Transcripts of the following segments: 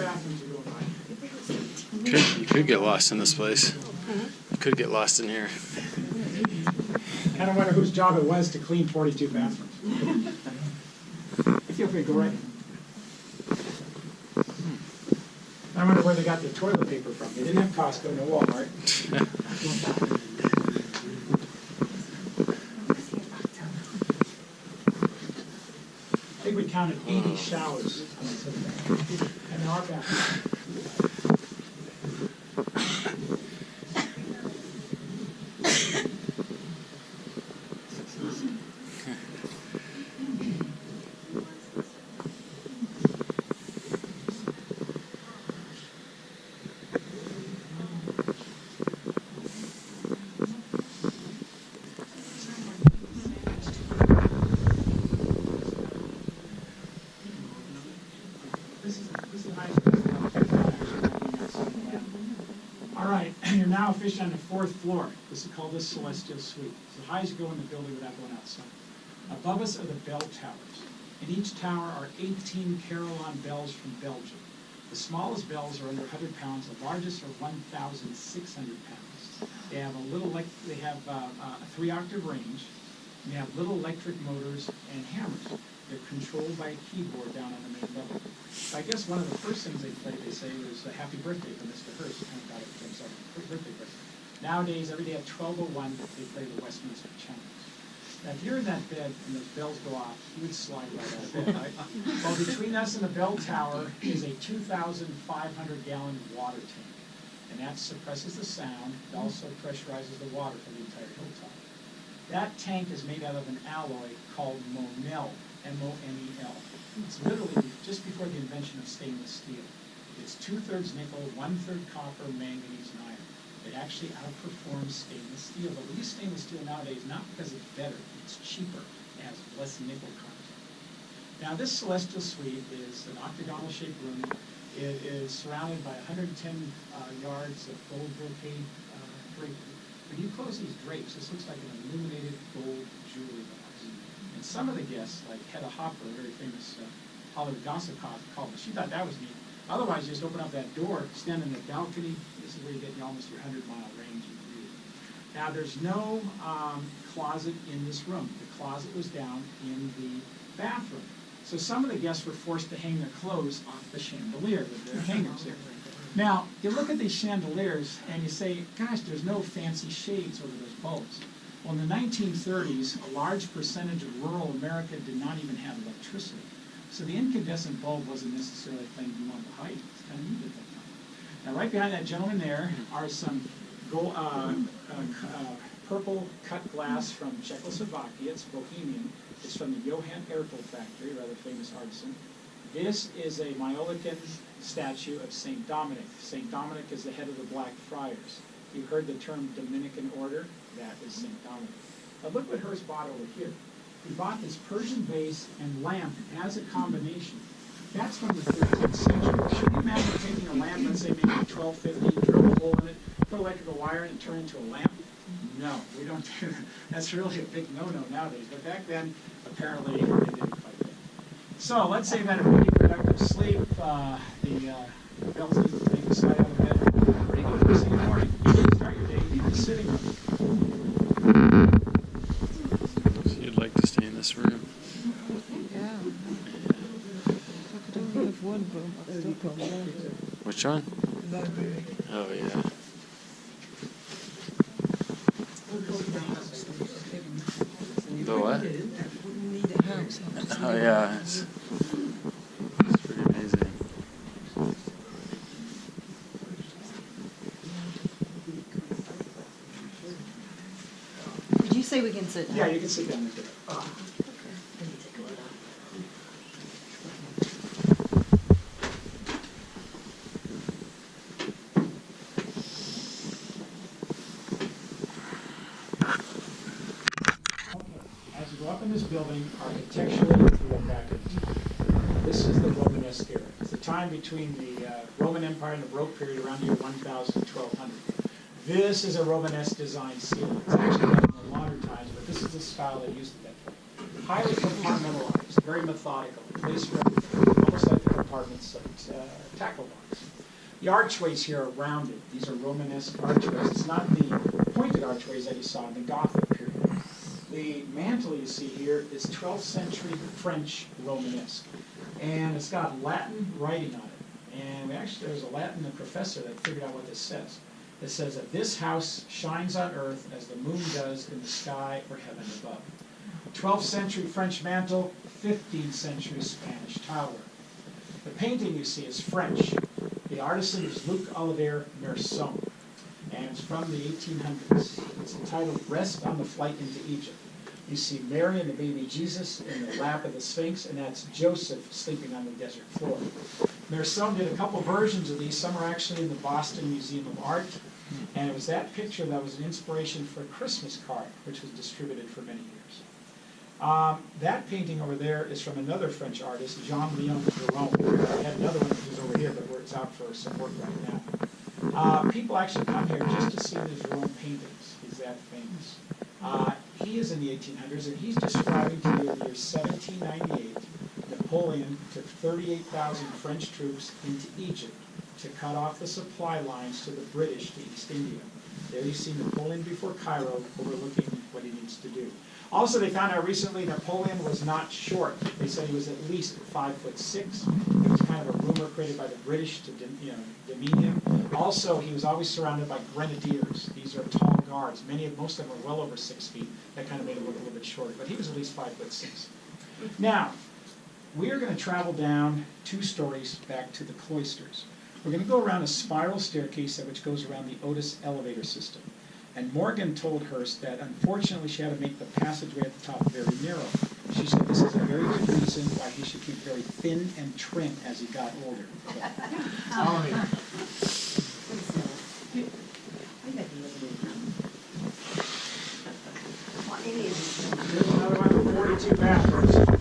bathrooms are going by. You could get lost in this place. You could get lost in here. Kind of wonder whose job it was to clean 42 bathrooms. Feel free to go right. I wonder where they got their toilet paper from. They didn't have Costco, no Walmart. I think we counted 80 showers in our bathroom. Now officially on the 4th floor. This is called the Celestial Suite. So high as you go in the building without going outside. Above us are the bell towers. In each tower are 18 carillon bells from Belgium. The smallest bells are under 100 pounds. The largest are 1,600 pounds. They have a 3-octave range. And they have little electric motors and hammers. They're controlled by a keyboard down on the main level. So I guess one of the first things they played, they say, was a happy birthday for Mr. Hearst. Kind of got it for himself, birthday present. Nowadays, every day at 12:01, they play the Westminster Chimes. Now, if you're in that bed and those bells go off, you would slide right out of bed, right? Well, between us and the bell tower is a 2,500-gallon water tank. And that suppresses the sound. It also pressurizes the water for the entire hilltop. That tank is made out of an alloy called Monel, M-O-N-E-L. It's literally just before the invention of stainless steel. It's 2/3 nickel, 1/3 copper, manganese, and iron. It actually outperforms stainless steel. But we use stainless steel nowadays not because it's better, it's cheaper. It has less nickel content. Now this Celestial Suite is an octagonal-shaped room. It is surrounded by 110 yards of gold brocade drapery. When you close these drapes, this looks like an illuminated gold jewelry box. And some of the guests, like Hedda Hopper, a very famous Hollywood gossip columnist, she thought that was neat. Otherwise, you just open up that door, stand in the balcony. This is where you get almost your 100-mile range and view. Now, there's no closet in this room. The closet was down in the bathroom. So some of the guests were forced to hang their clothes off the chandelier with their hangers there. Now, you look at these chandeliers and you say, gosh, there's no fancy shades over those bulbs. Well, in the 1930s, a large percentage of rural America did not even have electricity. So the incandescent bulb wasn't necessarily a thing you wanted to hide. It's kind of neat at that time. Now, right behind that gentleman there are some purple cut glass from Czechoslovakia. It's Bohemian. It's from the Johann Ertel factory, rather famous artisan. This is a Maiolican statue of St. Dominic. St. Dominic is the head of the Black Friars. You've heard the term Dominican order? That is St. Dominic. Now look what Hearst bought over here. He bought this Persian vase and lamp as a combination. That's from the 13th century. Should you imagine taking a lamp, let's say maybe 1250, drill a hole in it, put electrical wire in it, and turn it into a lamp? No, we don't do that. That's really a big no-no nowadays. But back then, apparently, they didn't quite that. So let's say that a really productive sleep, the bells need to take a slide out of bed. Pretty good first thing in the morning. You can start your day in the sitting room. So you'd like to stay in this room? Yeah. I could only have one room. I've still got one. Which one? Library. Oh, yeah. The what? Wouldn't need a house. Oh, yeah. It's pretty amazing. Did you say we can sit down? Yeah, you can sit down there. As you go up in this building, architecturally, you look back at this is the Romanesque era. It's the time between the Roman Empire and the Baroque period around the year 1000 to 1200. This is a Romanesque design ceiling. It's actually done in the modern times, but this is the style they used at that time. Highly compartmentalized, very methodical, place for everything, almost like they're department's tackle box. The archways here are rounded. These are Romanesque archways. It's not the pointed archways that you saw in the Gothic period. The mantle you see here is 12th century French Romanesque, and it's got Latin writing on it. And actually, there's a Latin professor that figured out what this says. It says that this house shines on earth as the moon does in the sky or heaven above. 12th century French mantle, 15th century Spanish tile work. The painting you see is French. The artisan is Luc Olivier Merson, and it's from the 1800s. It's entitled Rest on the Flight into Egypt. You see Mary and the baby Jesus in the lap of the Sphinx, and that's Joseph sleeping on the desert floor. Merson did a couple versions of these. Some are actually in the Boston Museum of Art, and it was that picture that was an inspiration for a Christmas card, which was distributed for many years. That painting over there is from another French artist, Jean-Léon Gérôme. I had another one which is over here, but it's out for some work right now. People actually come here just to see the Gérôme paintings. He's that famous. He is in the 1800s, and he's describing to you the year 1798. Napoleon took 38,000 French troops into Egypt to cut off the supply lines to the British to East India. There you see Napoleon before Cairo overlooking what he needs to do. Also, they found out recently Napoleon was not short. They said he was at least 5'6". It was kind of a rumor created by the British to demean him. Also, he was always surrounded by grenadiers. These are tall guards. Most of them are well over 6 feet. That kind of made him look a little bit shorter, but he was at least 5'6". Now, we are going to travel down 2 stories back to the cloisters. We're going to go around a spiral staircase which goes around the Otis elevator system. And Morgan told Hearst that unfortunately she had to make the passageway at the top very narrow. She said this is a very good reason why he should keep very thin and trim as he got older. Here's another one with 42 bathrooms.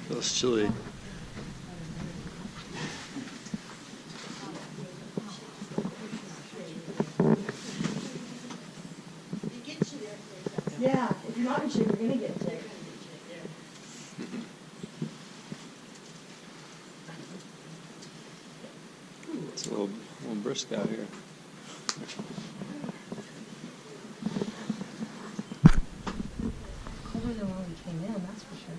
Feels chilly. Yeah, if you're not in shape, you're gonna get sick. It's a little brisk out here. Colder than when we came in, that's for sure.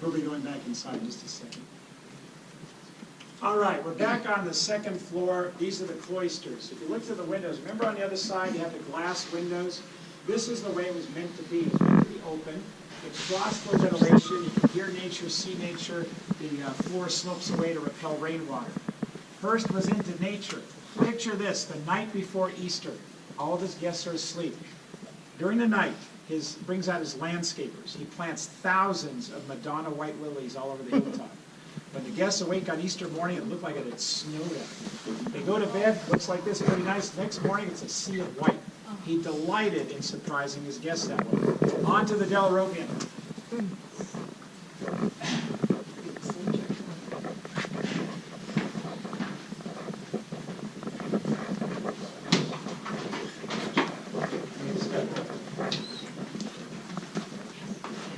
We'll be going back inside in just a second. All right, we're back on the second floor. These are the cloisters. If you look through the windows, remember on the other side you have the glass windows? This is the way it was meant to be. It was meant to be open. It's cross-floor ventilation. You can hear nature, see nature. The floor slopes away to repel rainwater. Hearst was into nature. Picture this, the night before Easter. All of his guests are asleep. During the night, he brings out his landscapers. He plants thousands of Madonna white lilies all over the hilltop. When the guests awake on Easter morning, it looked like it had snowed out. They go to bed, looks like this, pretty nice. Next morning, it's a sea of white. He delighted in surprising his guests that way. On to the Del Robian.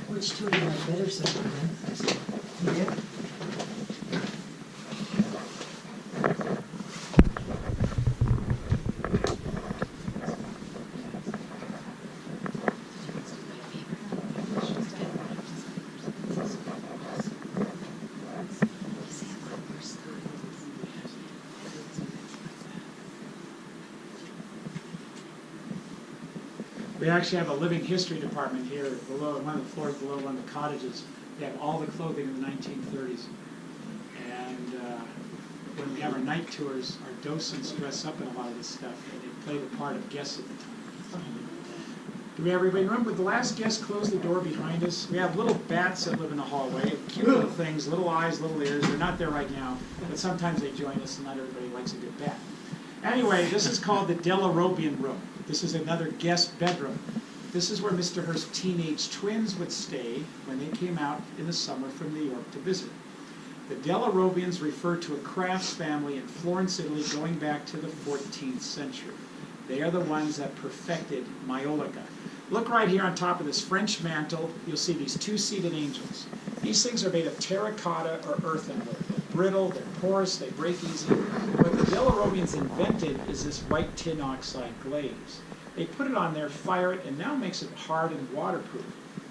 Which two do you like better, so yeah. We actually have a living history department here below, one of the floors below one of the cottages. They have all the clothing in the 1930s. And when we have our night tours, our docents dress up in a lot of this stuff, and they play the part of guests at the time. Do everybody remember the last guest closed the door behind us? We have little bats that live in the hallway, cute little things, little eyes, little ears. They're not there right now, but sometimes they join us, and not everybody likes a good bat. Anyway, this is called the Delarobian room. This is another guest bedroom. This is where Mr. Hearst's teenage twins would stay when they came out in the summer from New York to visit. The Delarobians refer to a crafts family in Florence, Italy, going back to the 14th century. They are the ones that perfected maiolica. Look right here on top of this French mantle, you'll see these two-seated angels. These things are made of terracotta or earthenware. They're brittle, they're porous, they break easy. What the Delarobians invented is this white tin oxide glaze. They put it on there, fire it, and now makes it hard and waterproof.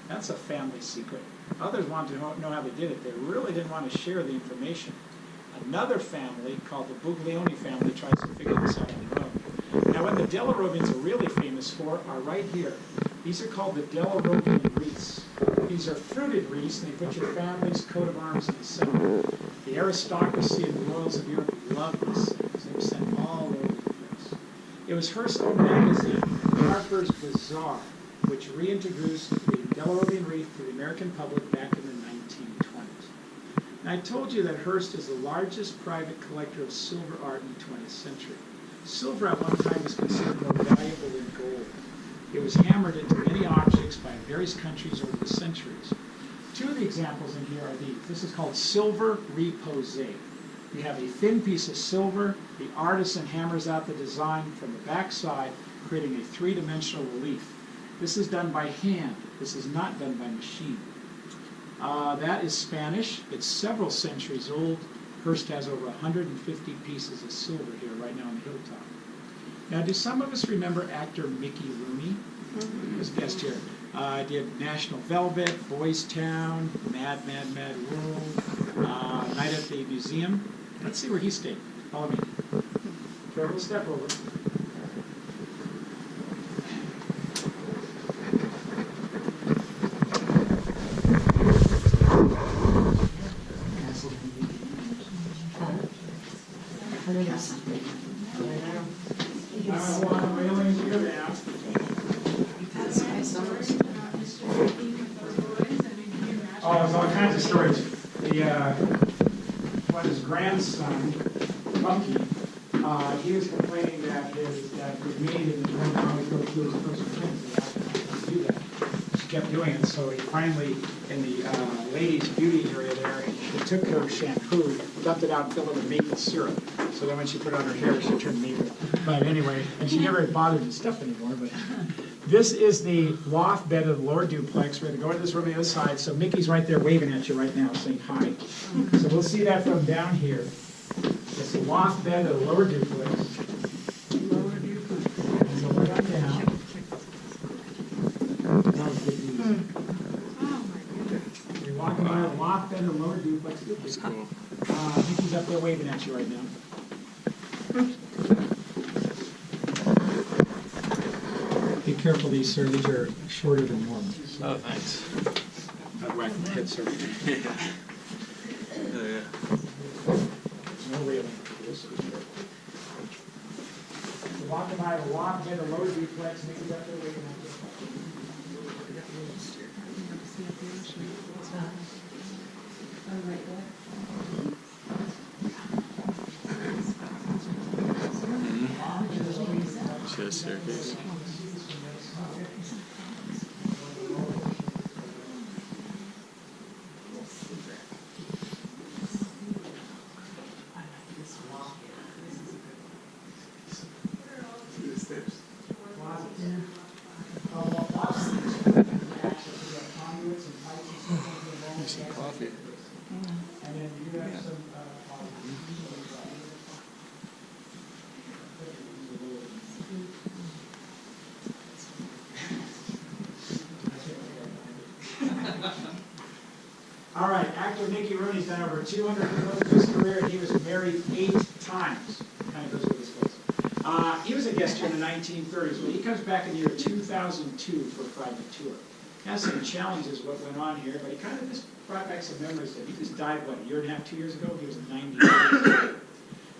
That's a family secret. Others want to know how they did it. They really didn't want to share the information. Another family, called the Buglioni family, tries to figure this out on their own. Now, what the Delarobians are really famous for are right here. These are called the Delarobian wreaths. These are fruited wreaths, and they put your family's coat of arms in the center. The aristocracy and the royals of Europe love this, because they were sent all over the place. It was Hearst's own magazine, Harper's Bazaar, which reintroduced the Delarobian wreath to the American public back in the 1920s. Now, I told you that Hearst is the largest private collector of silver art in the 20th century. Silver at one time was considered more valuable than gold. It was hammered into many objects by various countries over the centuries. Two of the examples in here are these. This is called silver repose. You have a thin piece of silver. The artisan hammers out the design from the back side, creating a three-dimensional relief. This is done by hand. This is not done by machine. That is Spanish. It's several centuries old. Hearst has over 150 pieces of silver here right now on the hilltop. Now, do some of us remember actor Mickey Rooney? His guest here. Did National Velvet, Boys Town, Mad World, Night at the Museum. Let's see where he stayed. Follow me. Careful step over. Oh, there's all kinds of stories. His grandson, Bucky, he was complaining that his maid in the room always go through his personal things. He do that. She kept doing it, so he finally, in the ladies' beauty area there, he took her shampoo, dumped it out, and filled it with maple syrup. So then when she put it on her hair, she turned maple. But anyway, and she never bothered with stuff anymore. But this is the loft bed of the lower duplex. We're going to go into this room on the other side. So Mickey's right there waving at you right now, saying hi. So we'll see that from down here. It's the loft bed of the lower duplex. Lower duplex. And so we're on down. That was good news. You're walking by the loft bed of the lower duplex. That's cool. Mickey's up there waving at you right now. Be careful these, sir. These are shorter than normal. Oh, thanks. I'd whack the head, sir. Oh, yeah. No railing. Walking by the loft bed of the lower duplex, Mickey's up there waving at you. See the staircase. Some coffee. And then you have some all right, actor Mickey Rooney's done over 200 films in his career, and he was married 8 times. Kind of goes with his face. He was a guest here in the 1930s, but he comes back in the year 2002 for a private tour. Has some challenges what went on here, but he kind of just brought back some memories that he just died, what, a year and a half, 2 years ago? He was 90 years old.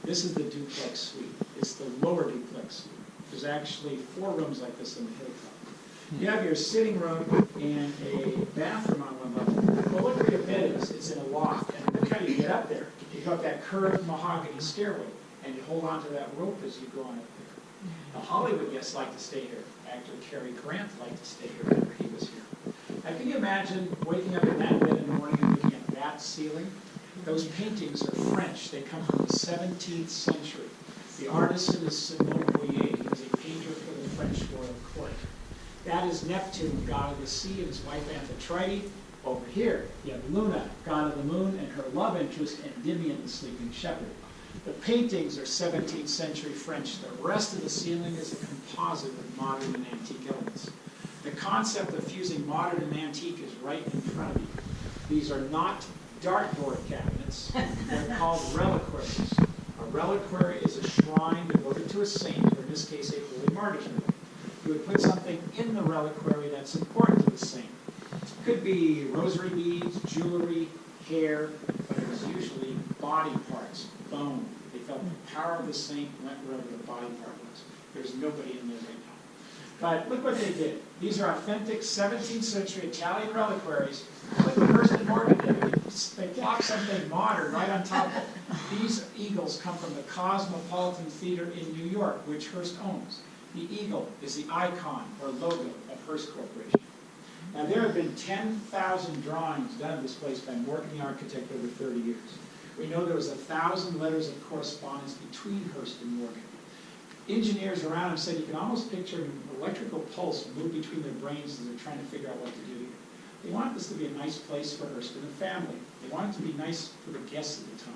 This is the duplex suite. It's the lower duplex suite. There's actually 4 rooms like this on the hilltop. You have your sitting room and a bathroom on one level. Well, look where your bed is. It's in a loft. And look how you get up there. You go up that curved mahogany stairway, and you hold on to that rope as you go on up there. Now, Hollywood guests like to stay here. Actor Cary Grant liked to stay here whenever he was here. Now, can you imagine waking up in that bed in the morning and looking at that ceiling? Those paintings are French. They come from the 17th century. The artist is Simon Boyer. He was a painter for the French royal court. That is Neptune, god of the sea, and his wife Amphitrite. Over here, you have Luna, god of the moon, and her love interest, Endymion, the sleeping shepherd. The paintings are 17th century French. The rest of the ceiling is a composite of modern and antique elements. The concept of fusing modern and antique is right in front of you. These are not dartboard cabinets. They're called reliquaries. A reliquary is a shrine devoted to a saint, or in this case, a holy martyr. You would put something in the reliquary that's important to the saint. It could be rosary beads, jewelry, hair, but it was usually body parts, bone. They felt the power of the saint went wherever the body part was. There's nobody in there right now. But look what they did. These are authentic 17th century Italian reliquaries. Look what Hearst and Morgan did. They plopped something modern right on top of it. These eagles come from the Cosmopolitan Theater in New York, which Hearst owns. The eagle is the icon or logo of Hearst Corporation. Now, there have been 10,000 drawings done of this place by Morgan Architect over 30 years. We know there was 1,000 letters of correspondence between Hearst and Morgan. Engineers around him said you can almost picture an electrical pulse move between their brains as they're trying to figure out what to do here. They wanted this to be a nice place for Hearst and the family. They wanted it to be nice for the guests at the time.